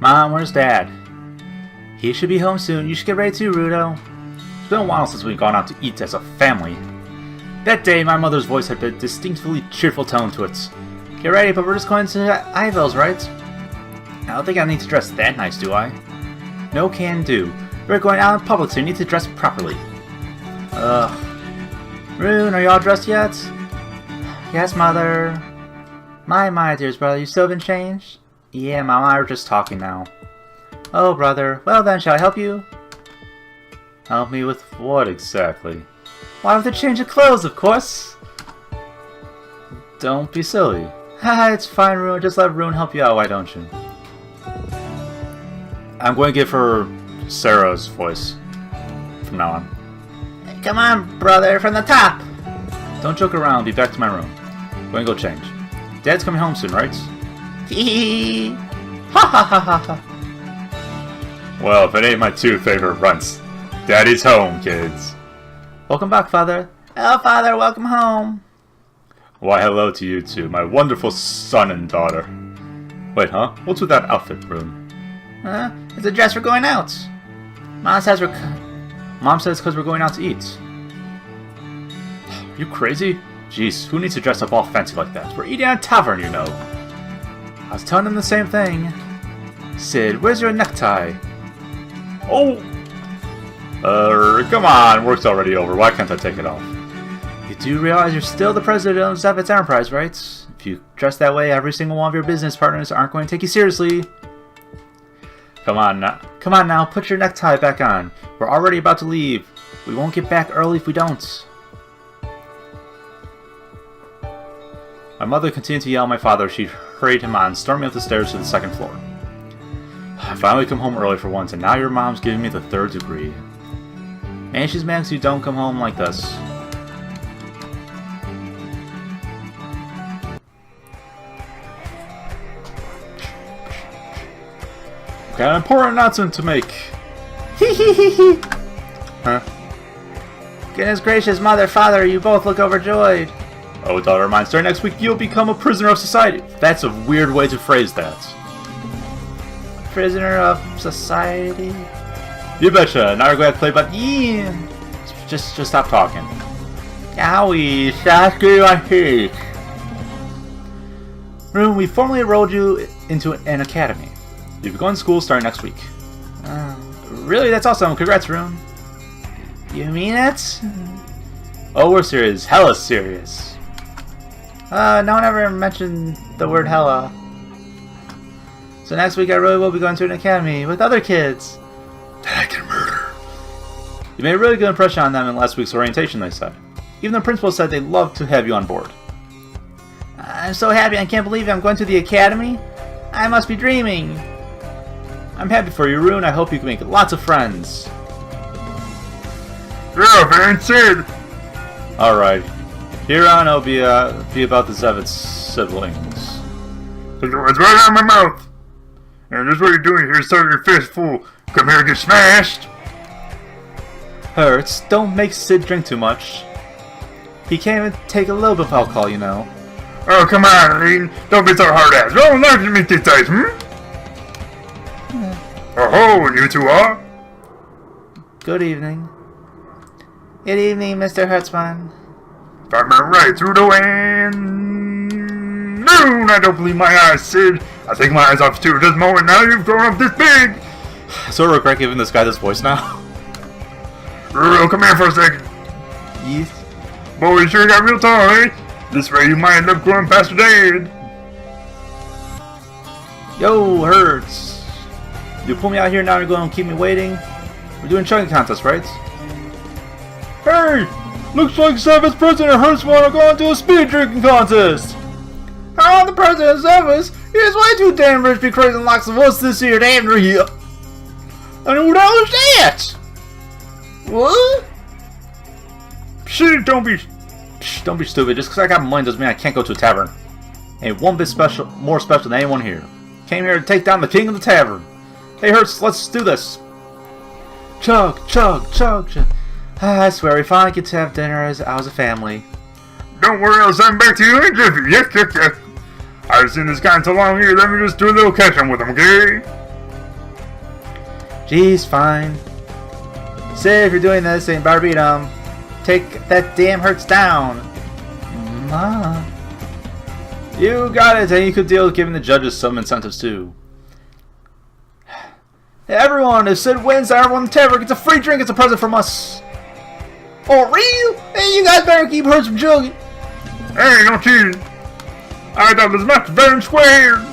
Mom, where's Dad? He should be home soon. You should get ready too, Rudo. It's been a while since we've gone out to eat as a family. That day, my mother's voice had a distinctly cheerful tone to it. Get ready, but we're just going to Ivel's, right? I don't think I need to dress that nice, do I? No can do. We're going out in public, so you need to dress properly. Ugh. Rune, are you all dressed yet? Yes, Mother. My dearest brother, you still been changed? Yeah, Mom, we're just talking now. Oh, brother. Well then, shall I help you? Help me with what exactly? Why, with the change of clothes, of course! Don't be silly. Haha, it's fine, Rune. Just let Rune help you out, why don't you? I'm going to give her Sarah's voice from now on. Come on, brother, from the top! Don't joke around, be back to my room. I'm going to go change. Dad's coming home soon, right? Hee ha ha ha ha ha. Well, if it ain't my two favorite runts. Daddy's home, kids. Welcome back, Father. Hello, Father, welcome home. Why, hello to you two, my wonderful son and daughter. Wait, huh? What's with that outfit, Rune? Huh? It's a dress for going out. Mom says because we're going out to eat. You crazy? Jeez, who needs to dress up all fancy like that? We're eating at a tavern, you know. I was telling him the same thing. Sid, where's your necktie? Oh! Come on, work's already over. Why can't I take it off? You do realize you're still the president of Zevitz Enterprise, right? If you dress that way, every single one of your business partners aren't going to take you seriously. Come on now, put your necktie back on. We're already about to leave. We won't get back early if we don't. My mother continued to yell at my father as she hurried him on, storming up the stairs to the second floor. I finally come home early for once, and now your mom's giving me the third degree. Man, she's mad because you don't come home like this. Got an important announcement to make. Hee hee hee hee. Huh? Goodness gracious, mother, father, you both look overjoyed. Oh, daughter of mine, starting next week you'll become a prisoner of society. That's a weird way to phrase that. Prisoner of society? You betcha. Now we're going to play about Just stop talking. Owie, Sasuke, I hate. Rune, we formally enrolled you into an academy. You'll be going to school starting next week. Really? That's awesome. Congrats, Rune. You mean it? Oh, we're serious. Hella serious. No one ever mentioned the word hella. So next week I really will be going to an academy with other kids that I can murder. You made a really good impression on them in last week's orientation, they said. Even the principal said they'd love to have you on board. I'm so happy, I can't believe I'm going to the academy. I must be dreaming. I'm happy for you, Rune. I hope you can make lots of friends. Yeah, man, Sid. Alright. Here on, it'll be about the Zevitz siblings. It's right out of my mouth. And this is what you're doing here, starting your fist full. Come here and get smashed. Hurts. Don't make Sid drink too much. He can't even take a little bit of alcohol, you know. Oh, come on, Aline. Don't be so hard-ass. Don't laugh at me these days, Oh, you two are? Good evening. Good evening, Mr. Hertzman. Got me right through the wind. No, I don't believe my eyes, Sid. I take my eyes off you at this moment. Now you've grown up this big. So regret giving this guy this voice now. Ruru, come here for a second. Yes. Boy, you sure got real tall, eh? This way you might end up growing past your dad. Yo, Hertz. You pull me out here now, you're going to keep me waiting? We're doing chugging contest, right? Hey! Looks like Zevitz President Hertzman are going to a speed drinking contest! I'm the president of Zevitz? He's way too damn rich to be crazy lots of us this year, damn real. And who the hell is that? What? Shit, don't be stupid. Just because I got money doesn't mean I can't go to a tavern. Ain't one bit more special than anyone here. Came here to take down the king of the tavern. Hey Hertz, let's do this. Chug, chug, chug, chug. I swear we finally get to have dinner as a family. Don't worry, I'll send back to you in a jiffy. Yes. I've seen this guy in so long here, let me just do a little catch-up with him, okay? Geez, fine. Sid, if you're doing this, ain't better beat 'em. Take that damn hurts down. Ma. You got it, and you could deal with giving the judges some incentives too. Everyone, if Sid wins, everyone in the tavern gets a free drink. It's a present from us. Oh, real? Hey, you guys better keep hers from jogging. Hey, don't cheat. I thought this match was fair and square.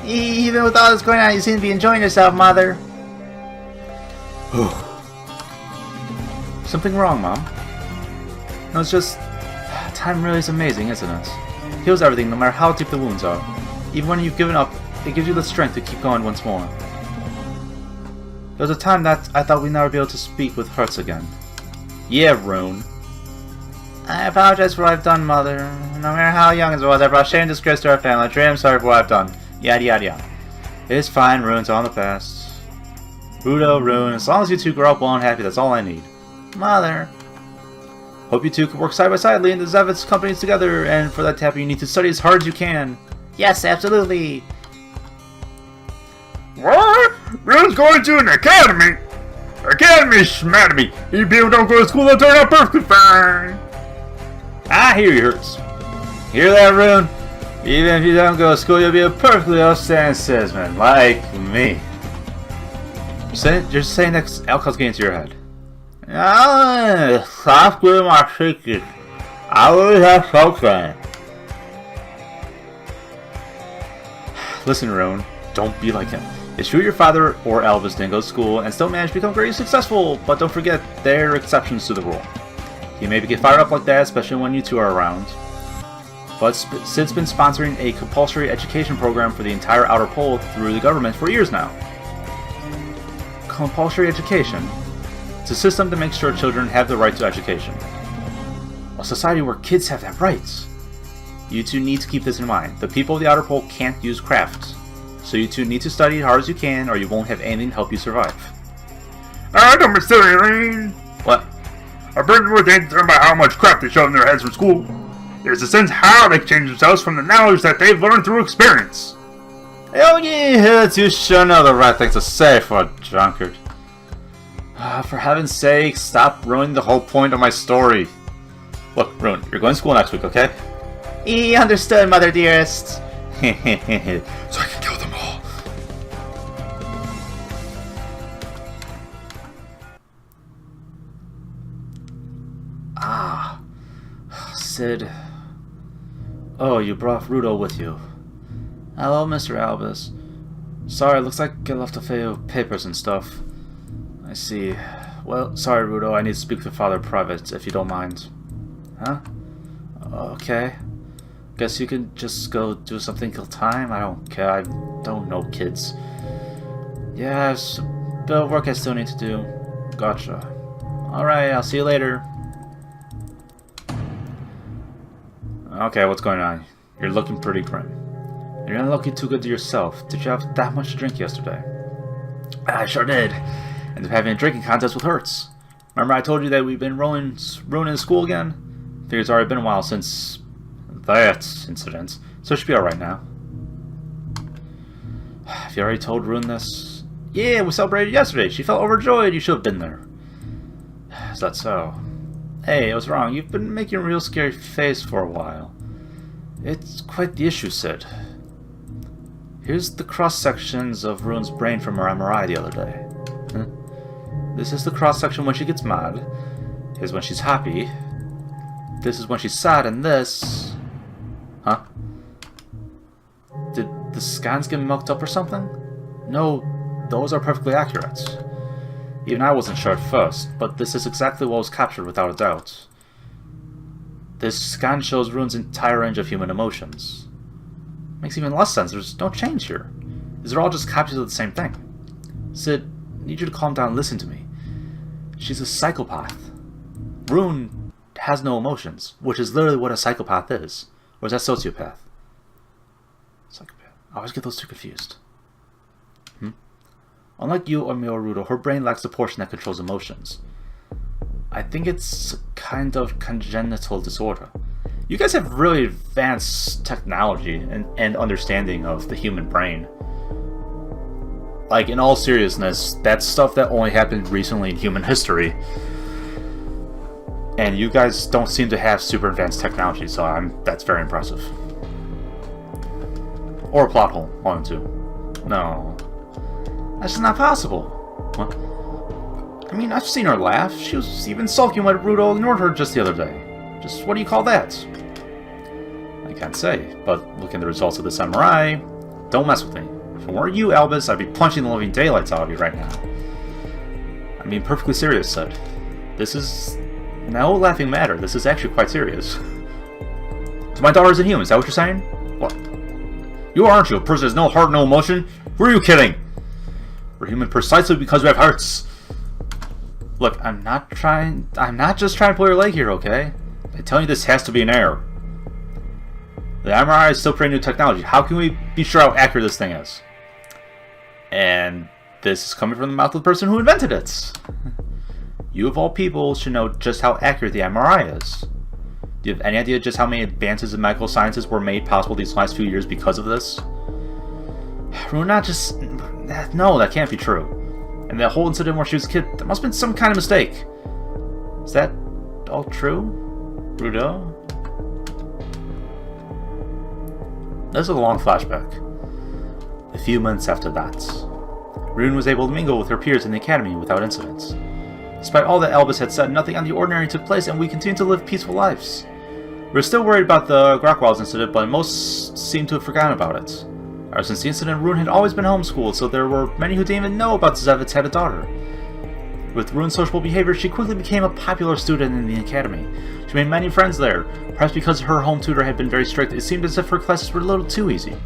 Even with all this going on, you seem to be enjoying yourself, Mother. Something wrong, Mom? No, it's just... time really is amazing, isn't it? Heals everything, no matter how deep the wounds are. Even when you've given up, it gives you the strength to keep going once more. There was a time that I thought we'd never be able to speak with Hertz again. Yeah, Rune. I apologize for what I've done, Mother. No matter how young it was, I brought shame and disgrace to our family. I truly am sorry for what I've done. Yada yada yada. It's fine, Rune's all in the past. Rudo, Rune, as long as you two grow up well and happy, that's all I need. Mother. Hope you two can work side by side, leading the Zevitz companies together, and for that to happen, you need to study as hard as you can. Yes, absolutely. What? Rune's going to an academy? Academy schmademy. You people don't go to school, they'll turn out perfectly fine. I hear you, Hertz. Hear that, Rune? Even if you don't go to school, you'll be a perfectly outstanding citizen, like me. You're saying that alcohol's getting into your head. Stop with my secret. I always have something. Listen, Rune, don't be like him. It's true your father or Elvis didn't go to school and still managed to become very successful, but don't forget, there are exceptions to the rule. He maybe get fired up like that, especially when you two are around. But Sid's been sponsoring a compulsory education program for the entire Outer Pole through the government for years now. Compulsory education? It's a system to make sure children have the right to education. A society where kids have that right. You two need to keep this in mind. The people of the Outer Pole can't use craft. So you two need to study as hard as you can, or you won't have anything to help you survive. Don't be silly, Lane. What? Our person was ain't concerned about how much crap they shove in their heads from school. There's a sense how they change themselves from the knowledge that they've learned through experience. Oh yeah, you sure know the right thing to say for a drunkard. For heaven's sake, stop ruining the whole point of my story. Look, Rune, you're going to school next week, okay? Understood, Mother dearest. So I can kill them all. Sid. Oh, you brought Rudo with you. Hello, Mr. Albus. Sorry, looks like I left a few papers and stuff. I see. Well, sorry, Rudo, I need to speak with Father Private, if you don't mind. Huh? Okay. Guess you can just go do something till time? I don't care, I don't know kids. Yeah, there's a bit of work I still need to do. Gotcha. Alright, I'll see you later. Okay, what's going on? You're looking pretty grim. You're not looking too good to yourself. Did you have that much to drink yesterday? I sure did. Ended up having a drinking contest with Hertz. Remember I told you that we've been ruining school again? Figure it's already been a while since that incident, so it should be alright now. Have you already told Rune this? Yeah, we celebrated yesterday. She felt overjoyed. You should have been there. Is that so? Hey, I was wrong. You've been making a real scary face for a while. It's quite the issue, Sid. Here's the cross-sections of Rune's brain from her MRI the other day. This is the cross-section when she gets mad. Here's when she's happy. This is when she's sad, and this... Huh? Did the scans get mucked up or something? No, those are perfectly accurate. Even I wasn't sure at first, but this is exactly what was captured without a doubt. This scan shows Rune's entire range of human emotions. Makes even less sense, there's no change here. These are all just captures of the same thing. Sid, I need you to calm down and listen to me. She's a psychopath. Rune has no emotions, which is literally what a psychopath is. Or is that sociopath? Psychopath. I always get those two confused. Unlike you or Miorudo, her brain lacks the portion that controls emotions. I think it's a kind of congenital disorder. You guys have really advanced technology and understanding of the human brain. Like, in all seriousness, that's stuff that only happened recently in human history. And you guys don't seem to have super advanced technology, so that's very impressive. Or a plot hole, one and two. No. That's just not possible. What? I mean, I've seen her laugh. She was even sulking when Rudo ignored her just the other day. Just what do you call that? I can't say, but looking at the results of this MRI, don't mess with me. If it weren't you, Albus, I'd be punching the living daylights out of you right now. I'm being perfectly serious, Sid. This is no laughing matter. This is actually quite serious. So my daughter's inhuman, is that what you're saying? What? You aren't you? A person has no heart, no emotion? Who are you kidding? We're human precisely because we have hearts. Look, I'm not just trying to pull your leg here, okay? I tell you this has to be an error. The MRI is still pretty new technology. How can we be sure how accurate this thing is? And this is coming from the mouth of the person who invented it. You of all people should know just how accurate the MRI is. Do you have any idea just how many advances in medical sciences were made possible these last few years because of this? We're not just... No, that can't be true. And that whole incident where she was a kid, there must have been some kind of mistake. Is that all true, Rudo? This is a long flashback. A few months after that, Rune was able to mingle with her peers in the academy without incident. Despite all that Albus had said, nothing out of the ordinary took place, and we continued to live peaceful lives. We were still worried about the Grockwalds incident, but most seemed to have forgotten about it. Ever since the incident, Rune had always been homeschooled, so there were many who didn't even know about Zevitz had a daughter. With Rune's sociable behavior, she quickly became a popular student in the academy. She made many friends there. Perhaps because her home tutor had been very strict, it seemed as if her classes were a little too easy.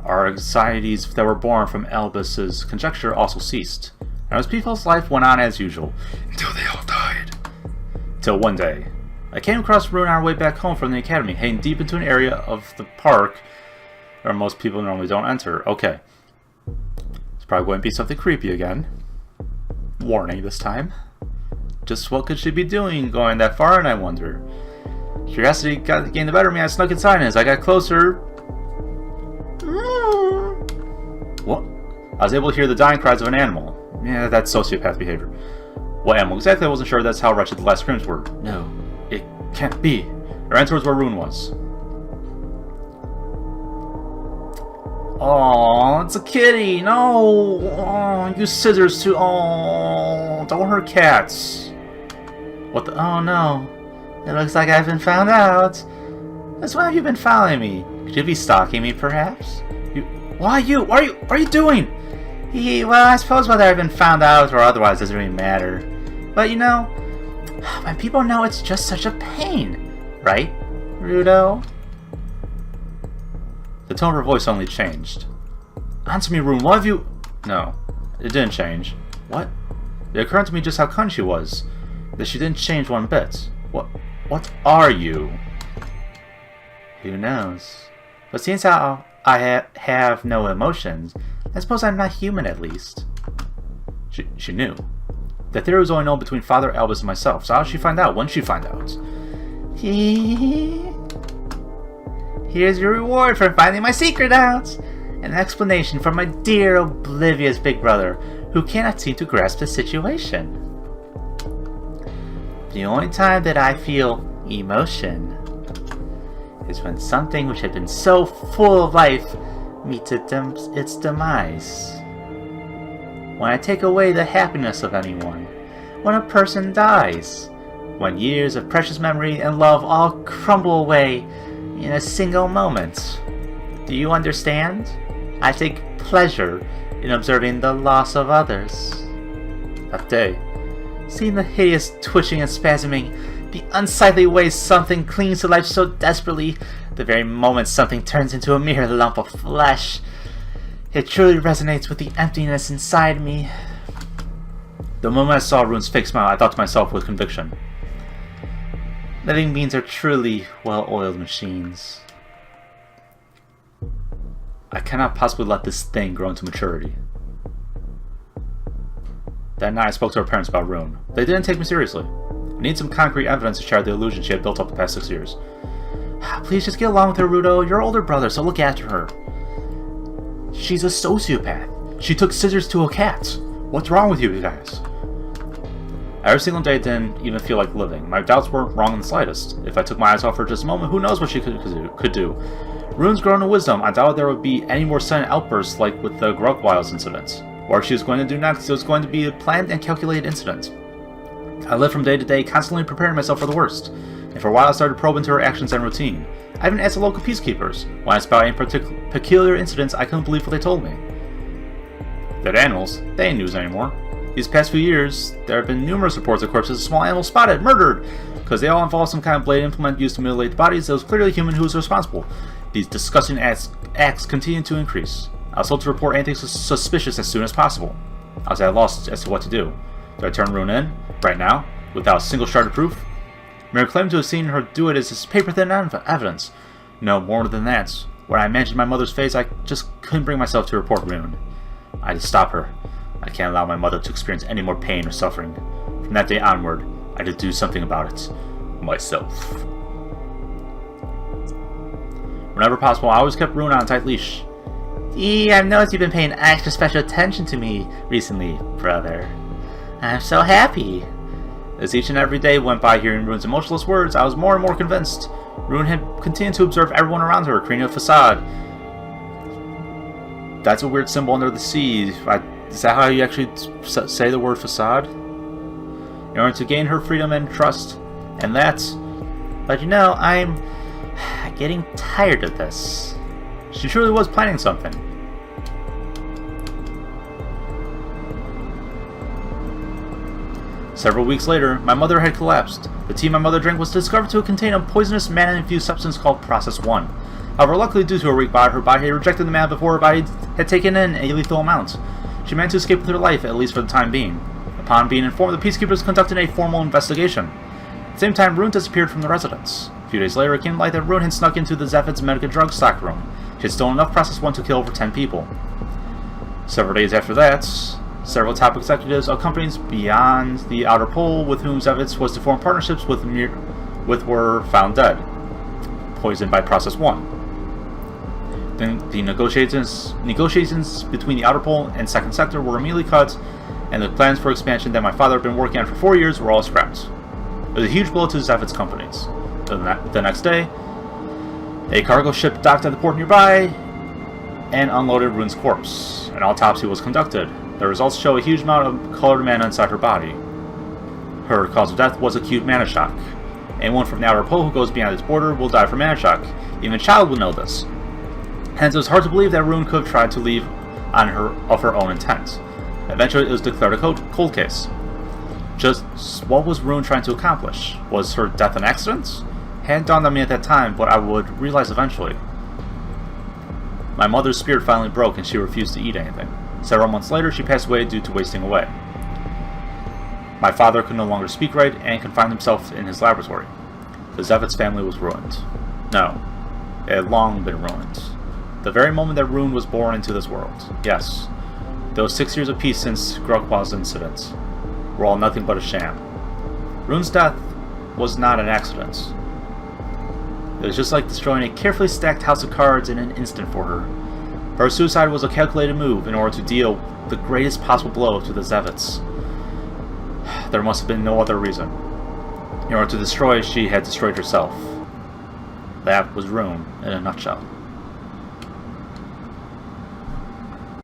Our anxieties that were born from Albus's conjecture also ceased, and as people's life went on as usual, until they all died. Till one day, I came across Rune on our way back home from the academy, heading deep into an area of the park where most people normally don't enter. Okay. It's probably going to be something creepy again. Warning this time. Just what could she be doing going that far, and I wonder. Curiosity gained the better of me. I snuck inside, and as I got closer... What? I was able to hear the dying cries of an animal. Yeah, that's sociopath behavior. What animal exactly? I wasn't sure. That's how wretched the last screams were. No, it can't be. I ran towards where Rune was. Oh, it's a kitty! No! Oh, use scissors to... Oh, don't hurt cats. What the... Oh no. It looks like I've been found out. Since when have you been following me? Could you be stalking me, perhaps? Why you? What are you doing? Well, I suppose whether I've been found out or otherwise doesn't really matter. But you know, when people know, it's just such a pain. Right, Rudo? The tone of her voice only changed. Answer me, Rune, what have you... No, it didn't change. What? It occurred to me just how kind she was. That she didn't change one bit. What are you? Who knows? But since I have no emotions, I suppose I'm not human at least. She knew. The theory was only known between Father Albus and myself, so how did she find out? When did she find out? Here's your reward for finding my secret out! An explanation from my dear oblivious big brother, who cannot seem to grasp the situation. The only time that I feel emotion is when something which had been so full of life meets its demise. When I take away the happiness of anyone, when a person dies, when years of precious memory and love all crumble away in a single moment. Do you understand? I take pleasure in observing the loss of others. That day, seeing the hideous twitching and spasming, the unsightly way something clings to life so desperately, the very moment something turns into a mere lump of flesh, it truly resonates with the emptiness inside me. The moment I saw Rune's fake smile, I thought to myself with conviction. Living beings are truly well-oiled machines. I cannot possibly let this thing grow into maturity. That night I spoke to her parents about Rune. They didn't take me seriously. I need some concrete evidence to shatter the illusion she had built up the past 6 years. Please just get along with her, Rudo. You're her older brother, so look after her. She's a sociopath. She took scissors to a cat. What's wrong with you guys? Every single day didn't even feel like living. My doubts weren't wrong in the slightest. If I took my eyes off her just a moment, who knows what she could do. Rune's grown in wisdom. I doubted there would be any more sudden outbursts like with the Grugwiles incident. What she was going to do next, it was going to be a planned and calculated incident. I lived from day to day, constantly preparing myself for the worst. And for a while I started probing into her actions and routine. I even asked the local peacekeepers. When I spotted any peculiar incidents, I couldn't believe what they told me. Dead animals? They ain't news anymore. These past few years, there have been numerous reports of corpses of small animals spotted, murdered, because they all involve some kind of blade implement used to mutilate the bodies. It was clearly a human who was responsible. These disgusting acts continue to increase. I was told to report anything suspicious as soon as possible. I was at a loss as to what to do. Do I turn Rune in, right now, without a single shard of proof? Mary claimed to have seen her do it as paper-thin evidence. No, more than that. When I imagined my mother's face, I just couldn't bring myself to report Rune. I had to stop her. I can't allow my mother to experience any more pain or suffering. From that day onward, I had to do something about it. Myself. Whenever possible, I always kept Rune on a tight leash. I've noticed you've been paying extra special attention to me recently, brother. I'm so happy. As each and every day went by hearing Rune's emotionless words, I was more and more convinced. Rune had continued to observe everyone around her, creating a facade. That's a weird symbol under the sea. Is that how you actually say the word facade? In order to gain her freedom and trust. And that's... But you know, I'm getting tired of this. She truly was planning something. Several weeks later, my mother had collapsed. The tea my mother drank was discovered to contain a poisonous mana-infused substance called Process 1. However, luckily due to her weak body, her body had rejected the mana before her body had taken in a lethal amount. She managed to escape with her life, at least for the time being. Upon being informed, the peacekeepers conducted a formal investigation. At the same time, Rune disappeared from the residence. A few days later, it came to light that Rune had snuck into the Zephyds Medica drug stockroom. She had stolen enough Process 1 to kill over 10 people. Several days after that, several top executives of companies beyond the Outer Pole with whom Zevitz was to form partnerships with were found dead, poisoned by Process 1. The negotiations between the Outer Pole and Second Sector were immediately cut, and the plans for expansion that my father had been working on for 4 years were all scrapped. It was a huge blow to Zevitz companies. The next day, a cargo ship docked at the port nearby and unloaded Rune's corpse. An autopsy was conducted. The results show a huge amount of colored mana inside her body. Her cause of death was acute mana shock. Anyone from the Outer Pole who goes beyond its border will die from mana shock. Even a child will know this. Hence, it was hard to believe that Rune could have tried to leave on her of her own intent. Eventually, it was declared a cold case. Just what was Rune trying to accomplish? Was her death an accident? Hadn't dawned on me at that time, but I would realize eventually. My mother's spirit finally broke and she refused to eat anything. Several months later, she passed away due to wasting away. My father could no longer speak right and confined himself in his laboratory. The Zevitz family was ruined. No, it had long been ruined. The very moment that Rune was born into this world. Yes, those 6 years of peace since Grugwile's incident were all nothing but a sham. Rune's death was not an accident. It was just like destroying a carefully stacked house of cards in an instant for her. Her suicide was a calculated move in order to deal the greatest possible blow to the Zevitz. There must have been no other reason. In order to destroy, she had destroyed herself. That was Rune in a nutshell.